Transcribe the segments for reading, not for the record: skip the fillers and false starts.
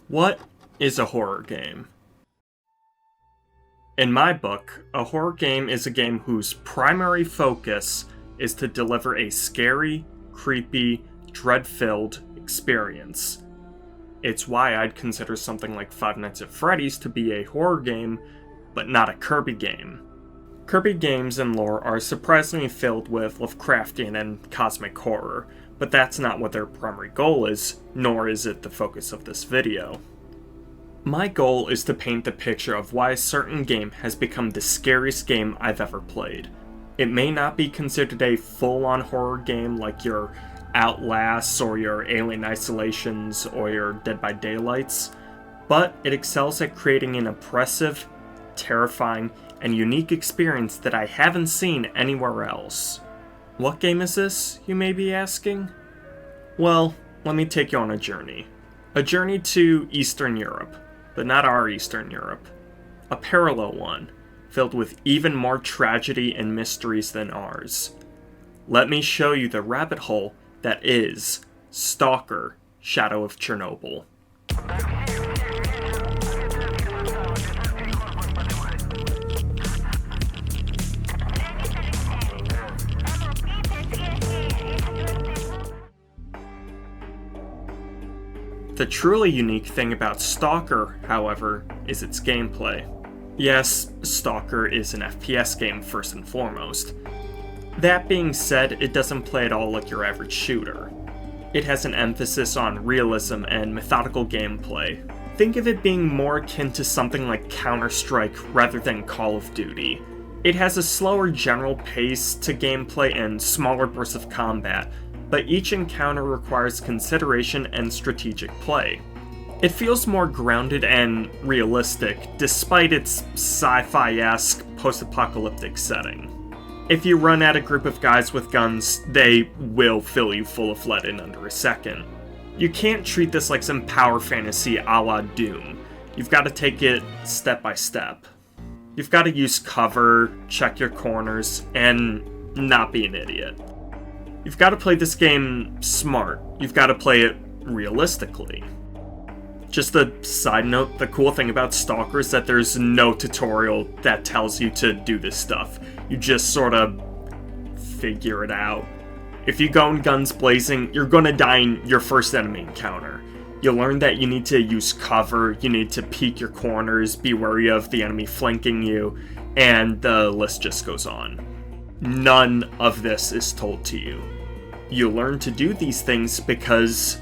What is a horror game? In my book, a horror game is a game whose primary focus is to deliver a scary, creepy, dread-filled experience. It's why I'd consider something like Five Nights at Freddy's to be a horror game, but not a Kirby game. Kirby games and lore are surprisingly filled with Lovecraftian and cosmic horror, but that's not what their primary goal is, nor is it the focus of this video. My goal is to paint the picture of why a certain game has become the scariest game I've ever played. It may not be considered a full-on horror game like your Outlasts or your Alien Isolations or your Dead by Daylights, but it excels at creating an oppressive, terrifying, and unique experience that I haven't seen anywhere else. What game is this, you may be asking? Well, let me take you on a journey. A journey to Eastern Europe, but not our Eastern Europe. A parallel one, filled with even more tragedy and mysteries than ours. Let me show you the rabbit hole that is Stalker, Shadow of Chernobyl. The truly unique thing about Stalker, however, is its gameplay. Yes, Stalker is an FPS game first and foremost. That being said, it doesn't play at all like your average shooter. It has an emphasis on realism and methodical gameplay. Think of it being more akin to something like Counter-Strike rather than Call of Duty. It has a slower general pace to gameplay and smaller bursts of combat, but each encounter requires consideration and strategic play. It feels more grounded and realistic, despite its sci-fi-esque, post-apocalyptic setting. If you run at a group of guys with guns, they will fill you full of lead in under a second. You can't treat this like some power fantasy a la Doom. You've got to take it step by step. You've got to use cover, check your corners, and not be an idiot. You've got to play this game smart. You've got to play it realistically. Just a side note, the cool thing about Stalker is that there's no tutorial that tells you to do this stuff. You just sort of figure it out. If you go in guns blazing, you're gonna die in your first enemy encounter. You'll learn that you need to use cover, you need to peek your corners, be wary of the enemy flanking you, and the list just goes on. None of this is told to you. You learn to do these things because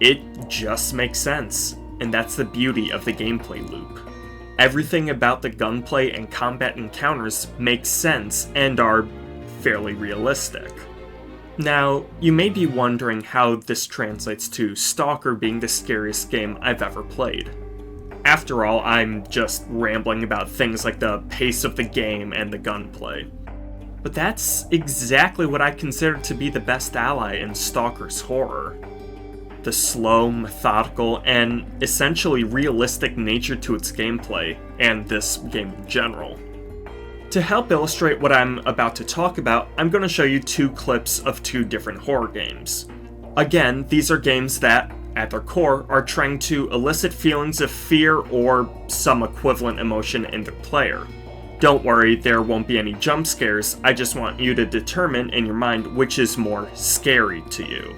it just makes sense, and that's the beauty of the gameplay loop. Everything about the gunplay and combat encounters makes sense and are fairly realistic. Now, you may be wondering how this translates to Stalker being the scariest game I've ever played. After all, I'm just rambling about things like the pace of the game and the gunplay. But that's exactly what I consider to be the best ally in Stalker's horror. The slow, methodical, and essentially realistic nature to its gameplay, and this game in general. To help illustrate what I'm about to talk about, I'm going to show you two clips of two different horror games. Again, these are games that, at their core, are trying to elicit feelings of fear or some equivalent emotion in the player. Don't worry, there won't be any jump scares, I just want you to determine in your mind which is more scary to you.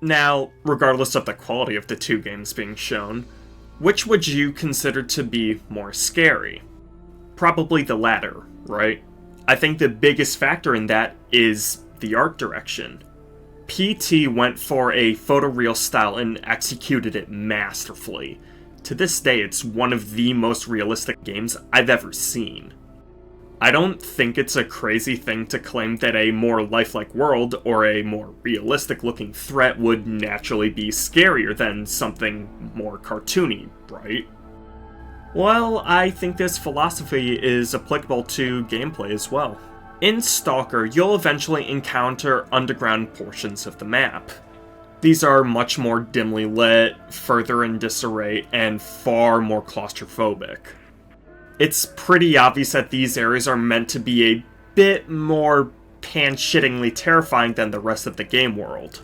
Now, regardless of the quality of the two games being shown, which would you consider to be more scary? Probably the latter, right? I think the biggest factor in that is the art direction. PT went for a photoreal style and executed it masterfully. To this day, it's one of the most realistic games I've ever seen. I don't think it's a crazy thing to claim that a more lifelike world or a more realistic looking threat would naturally be scarier than something more cartoony, right? Well, I think this philosophy is applicable to gameplay as well. In Stalker, you'll eventually encounter underground portions of the map. These are much more dimly lit, further in disarray, and far more claustrophobic. It's pretty obvious that these areas are meant to be a bit more pan-shittingly terrifying than the rest of the game world.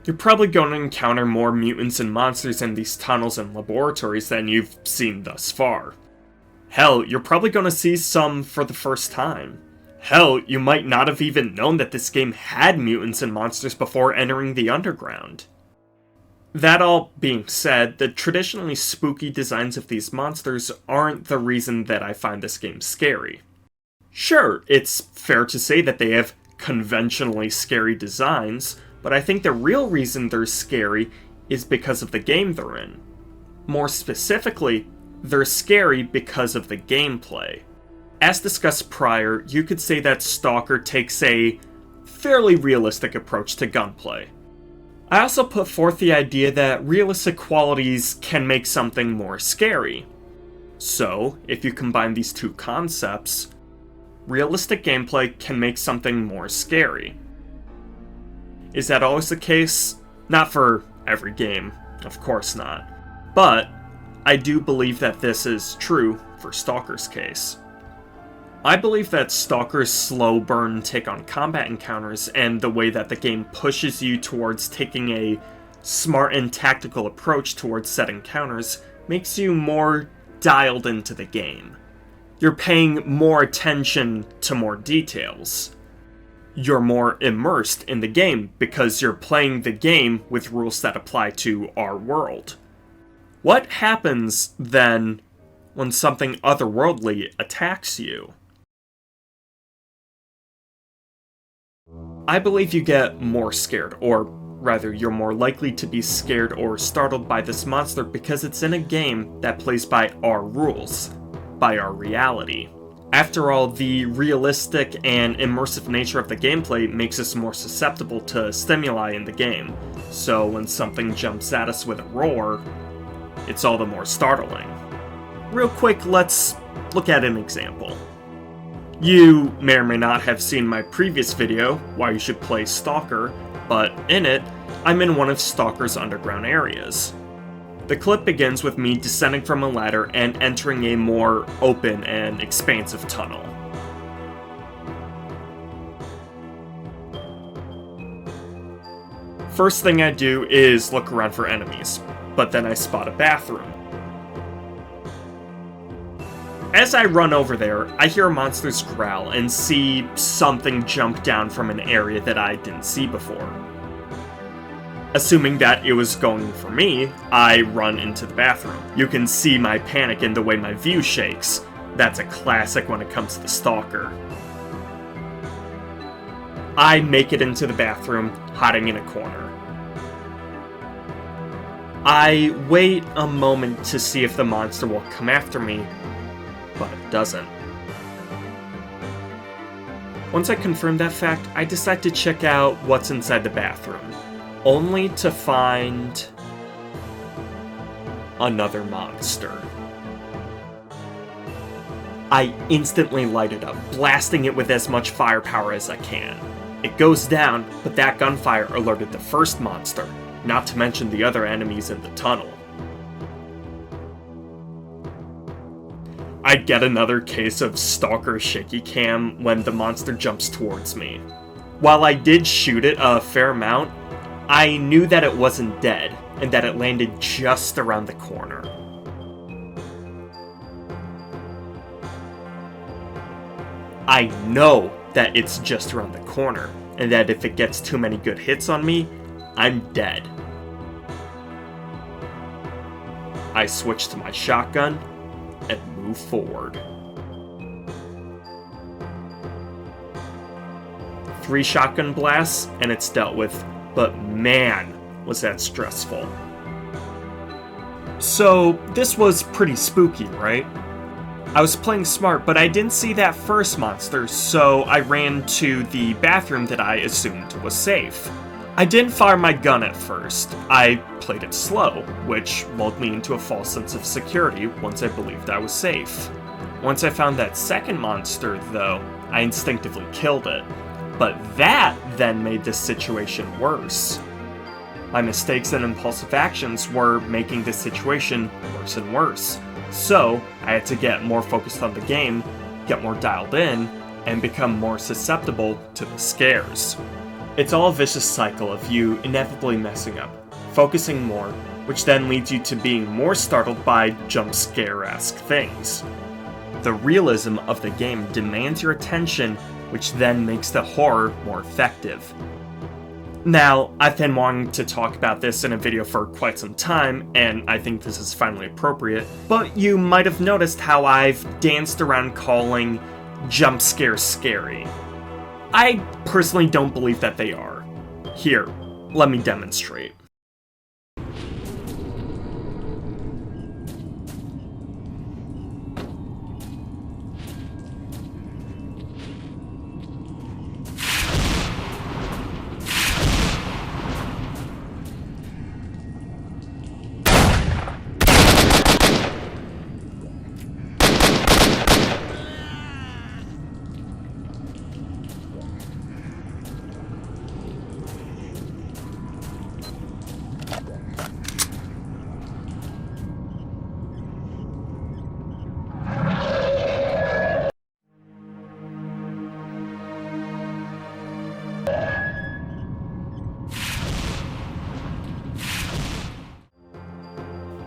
You're probably going to encounter more mutants and monsters in these tunnels and laboratories than you've seen thus far. Hell, you're probably going to see some for the first time. Hell, you might not have even known that this game had mutants and monsters before entering the underground. That all being said, the traditionally spooky designs of these monsters aren't the reason that I find this game scary. Sure, it's fair to say that they have conventionally scary designs, but I think the real reason they're scary is because of the game they're in. More specifically, they're scary because of the gameplay. As discussed prior, you could say that Stalker takes a fairly realistic approach to gunplay. I also put forth the idea that realistic qualities can make something more scary. So, if you combine these two concepts, realistic gameplay can make something more scary. Is that always the case? Not for every game, of course not. But, I do believe that this is true for Stalker's case. I believe that Stalker's slow burn take on combat encounters and the way that the game pushes you towards taking a smart and tactical approach towards set encounters makes you more dialed into the game. You're paying more attention to more details. You're more immersed in the game because you're playing the game with rules that apply to our world. What happens then when something otherworldly attacks you? I believe you get more scared, or rather, you're more likely to be scared or startled by this monster because it's in a game that plays by our rules, by our reality. After all, the realistic and immersive nature of the gameplay makes us more susceptible to stimuli in the game, so when something jumps at us with a roar, it's all the more startling. Real quick, let's look at an example. You may or may not have seen my previous video, Why You Should Play Stalker, but in it, I'm in one of Stalker's underground areas. The clip begins with me descending from a ladder and entering a more open and expansive tunnel. First thing I do is look around for enemies, but then I spot a bathroom. As I run over there, I hear monsters growl and see something jump down from an area that I didn't see before. Assuming that it was going for me, I run into the bathroom. You can see my panic in the way my view shakes. That's a classic when it comes to the Stalker. I make it into the bathroom, hiding in a corner. I wait a moment to see if the monster will come after me, but it doesn't. Once I confirm that fact, I decide to check out what's inside the bathroom, only to find another monster. I instantly light it up, blasting it with as much firepower as I can. It goes down, but that gunfire alerted the first monster, not to mention the other enemies in the tunnel. I get another case of Stalker shaky cam when the monster jumps towards me. While I did shoot it a fair amount, I knew that it wasn't dead, and that it landed just around the corner. I know that it's just around the corner, and that if it gets too many good hits on me, I'm dead. I switch to my shotgun and move forward. 3 shotgun blasts and it's dealt with, but man, was that stressful. So, this was pretty spooky, right? I was playing smart, but I didn't see that first monster, so I ran to the bathroom that I assumed was safe. I didn't fire my gun at first. I played it slow, which lulled me into a false sense of security once I believed I was safe. Once I found that second monster, though, I instinctively killed it. But that then made this situation worse. My mistakes and impulsive actions were making this situation worse and worse. So, I had to get more focused on the game, get more dialed in, and become more susceptible to the scares. It's all a vicious cycle of you inevitably messing up, focusing more, which then leads you to being more startled by jump scare-esque things. The realism of the game demands your attention, which then makes the horror more effective. Now, I've been wanting to talk about this in a video for quite some time, and I think this is finally appropriate, but you might have noticed how I've danced around calling jump scares scary. I personally don't believe that they are. Here, let me demonstrate.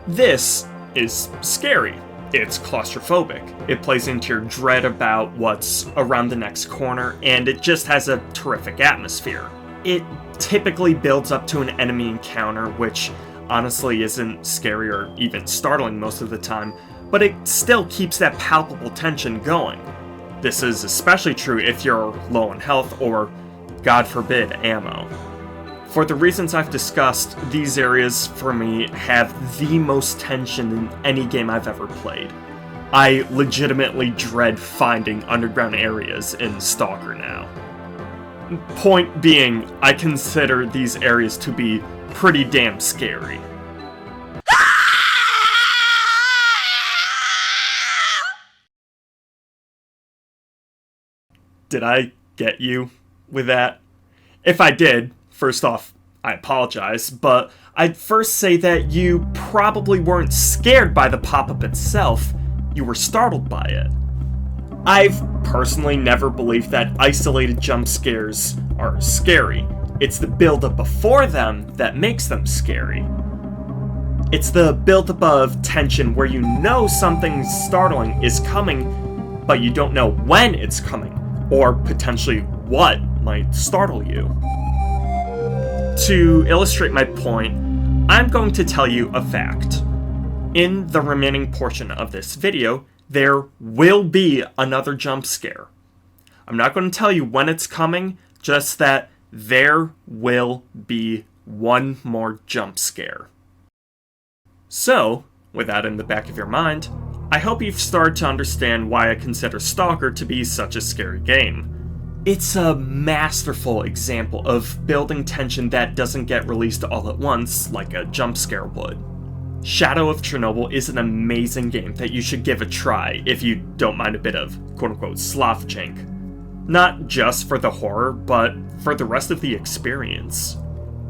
This is scary. It's claustrophobic. It plays into your dread about what's around the next corner, and it just has a terrific atmosphere. It typically builds up to an enemy encounter, which honestly isn't scary or even startling most of the time, but it still keeps that palpable tension going. This is especially true if you're low on health or, God forbid, ammo. For the reasons I've discussed, these areas, for me, have the most tension in any game I've ever played. I legitimately dread finding underground areas in Stalker now. Point being, I consider these areas to be pretty damn scary. Did I get you with that? If I did, first off, I apologize, but I'd first say that you probably weren't scared by the pop-up itself, you were startled by it. I've personally never believed that isolated jump scares are scary. It's the build-up before them that makes them scary. It's the build-up of tension where you know something startling is coming, but you don't know when it's coming, or potentially what might startle you. To illustrate my point, I'm going to tell you a fact. In the remaining portion of this video, there will be another jump scare. I'm not going to tell you when it's coming, just that there will be one more jump scare. So, with that in the back of your mind, I hope you've started to understand why I consider Stalker to be such a scary game. It's a masterful example of building tension that doesn't get released all at once like a jump scare would. Shadow of Chernobyl is an amazing game that you should give a try if you don't mind a bit of quote-unquote slofjank. Not just for the horror, but for the rest of the experience.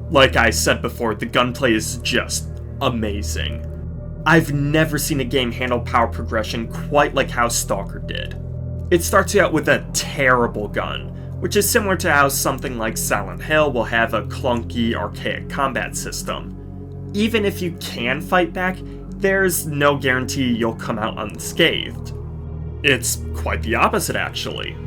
Like I said before, the gunplay is just amazing. I've never seen a game handle power progression quite like how Stalker did. It starts you out with a terrible gun, which is similar to how something like Silent Hill will have a clunky, archaic combat system. Even if you can fight back, there's no guarantee you'll come out unscathed. It's quite the opposite, actually.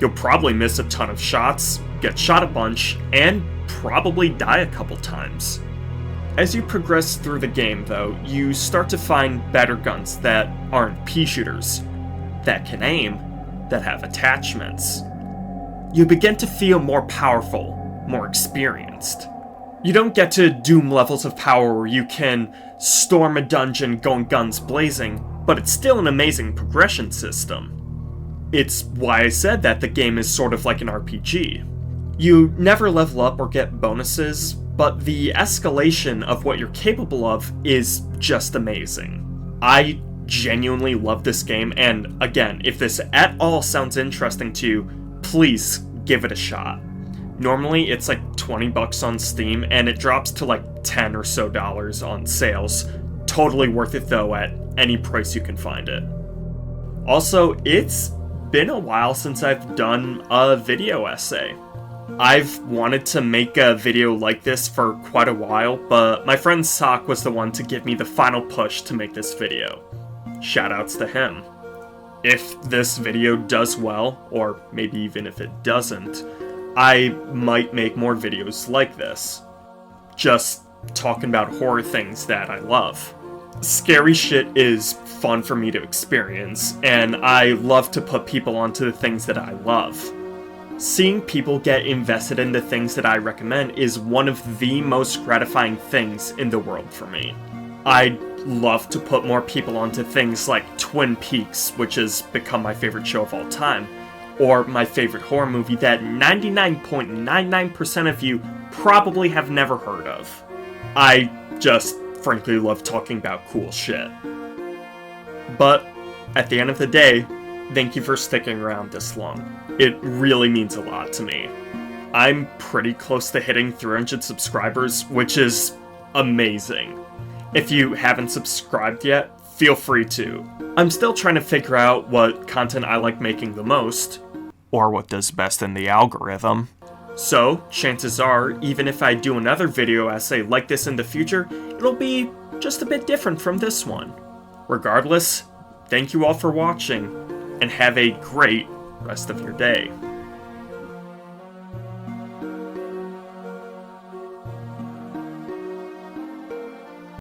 You'll probably miss a ton of shots, get shot a bunch, and probably die a couple times. As you progress through the game, though, you start to find better guns that aren't pea shooters, that can aim, that have attachments. You begin to feel more powerful, more experienced. You don't get to Doom levels of power where you can storm a dungeon going guns blazing, but it's still an amazing progression system. It's why I said that the game is sort of like an RPG. You never level up or get bonuses, but the escalation of what you're capable of is just amazing. I genuinely love this game, and again, if this at all sounds interesting to you, please give it a shot. Normally it's like $20 on Steam, and it drops to like $10 or so on sales. Totally worth it though at any price you can find it. Also, it's been a while since I've done a video essay. I've wanted to make a video like this for quite a while, but my friend Sock was the one to give me the final push to make this video. Shoutouts to him. If this video does well, or maybe even if it doesn't, I might make more videos like this. Just talking about horror things that I love. Scary shit is fun for me to experience, and I love to put people onto the things that I love. Seeing people get invested in the things that I recommend is one of the most gratifying things in the world for me. I'd love to put more people onto things like Twin Peaks, which has become my favorite show of all time, or my favorite horror movie that 99.99% of you probably have never heard of. I just frankly love talking about cool shit. But at the end of the day, thank you for sticking around this long. It really means a lot to me. I'm pretty close to hitting 300 subscribers, which is amazing. If you haven't subscribed yet, feel free to. I'm still trying to figure out what content I like making the most, or what does best in the algorithm. So, chances are, even if I do another video essay like this in the future, it'll be just a bit different from this one. Regardless, thank you all for watching, and have a great rest of your day.